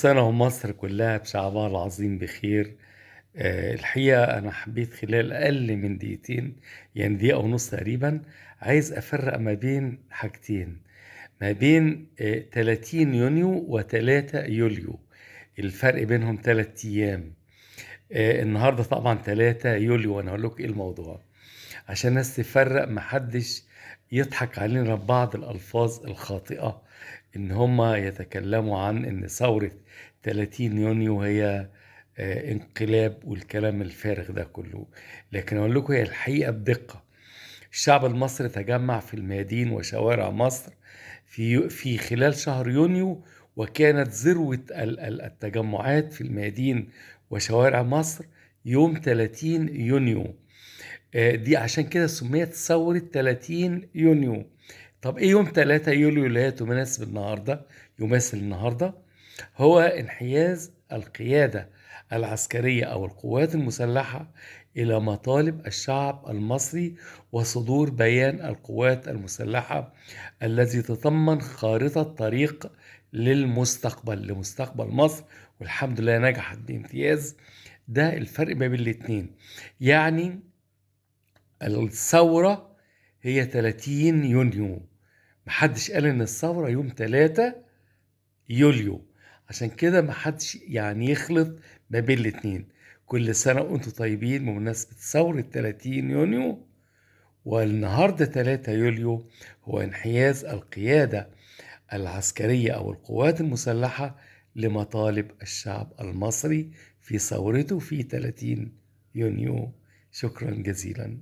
سنة ومصر كلها بشعبها العظيم بخير. الحقيقة أنا حبيت خلال أقل من دقيقتين، يعني دقيقة ونص تقريبا، عايز أفرق ما بين حاجتين، ما بين 30 يونيو و3 يوليو. الفرق بينهم 3 أيام. النهاردة طبعا 3 يوليو، وأنا هقول لكم إيه الموضوع عشان الناس تفرق، محدش يضحك علينا ببعض الألفاظ الخاطئة، إن هما يتكلموا عن إن ثورة 30 يونيو هي انقلاب والكلام الفارغ ده كله. لكن أقول لكم هي الحقيقة بدقة. الشعب المصري تجمع في الميادين وشوارع مصر في خلال شهر يونيو، وكانت ذروة التجمعات في الميادين وشوارع مصر يوم 30 يونيو. دي عشان كده سميت ثورة 30 يونيو. طب ايه يوم 3 يوليو اللي هي تمثل النهارده؟ هو انحياز القيادة العسكرية أو القوات المسلحة إلى مطالب الشعب المصري، وصدور بيان القوات المسلحة الذي تضمن خارطة طريق لمستقبل مصر، والحمد لله نجحت بامتياز. ده الفرق ما بين الاتنين. يعني الثورة هي 30 يونيو، محدش قال إن الثورة يوم 3 يوليو. عشان كده محدش يعني يخلط ما بين الاتنين. كل سنة وانتم طيبين بمناسبة ثورة 30 يونيو. والنهاردة 3 يوليو هو انحياز القيادة العسكرية أو القوات المسلحة لمطالب الشعب المصري في ثورته في 30 يونيو. شكرا جزيلا.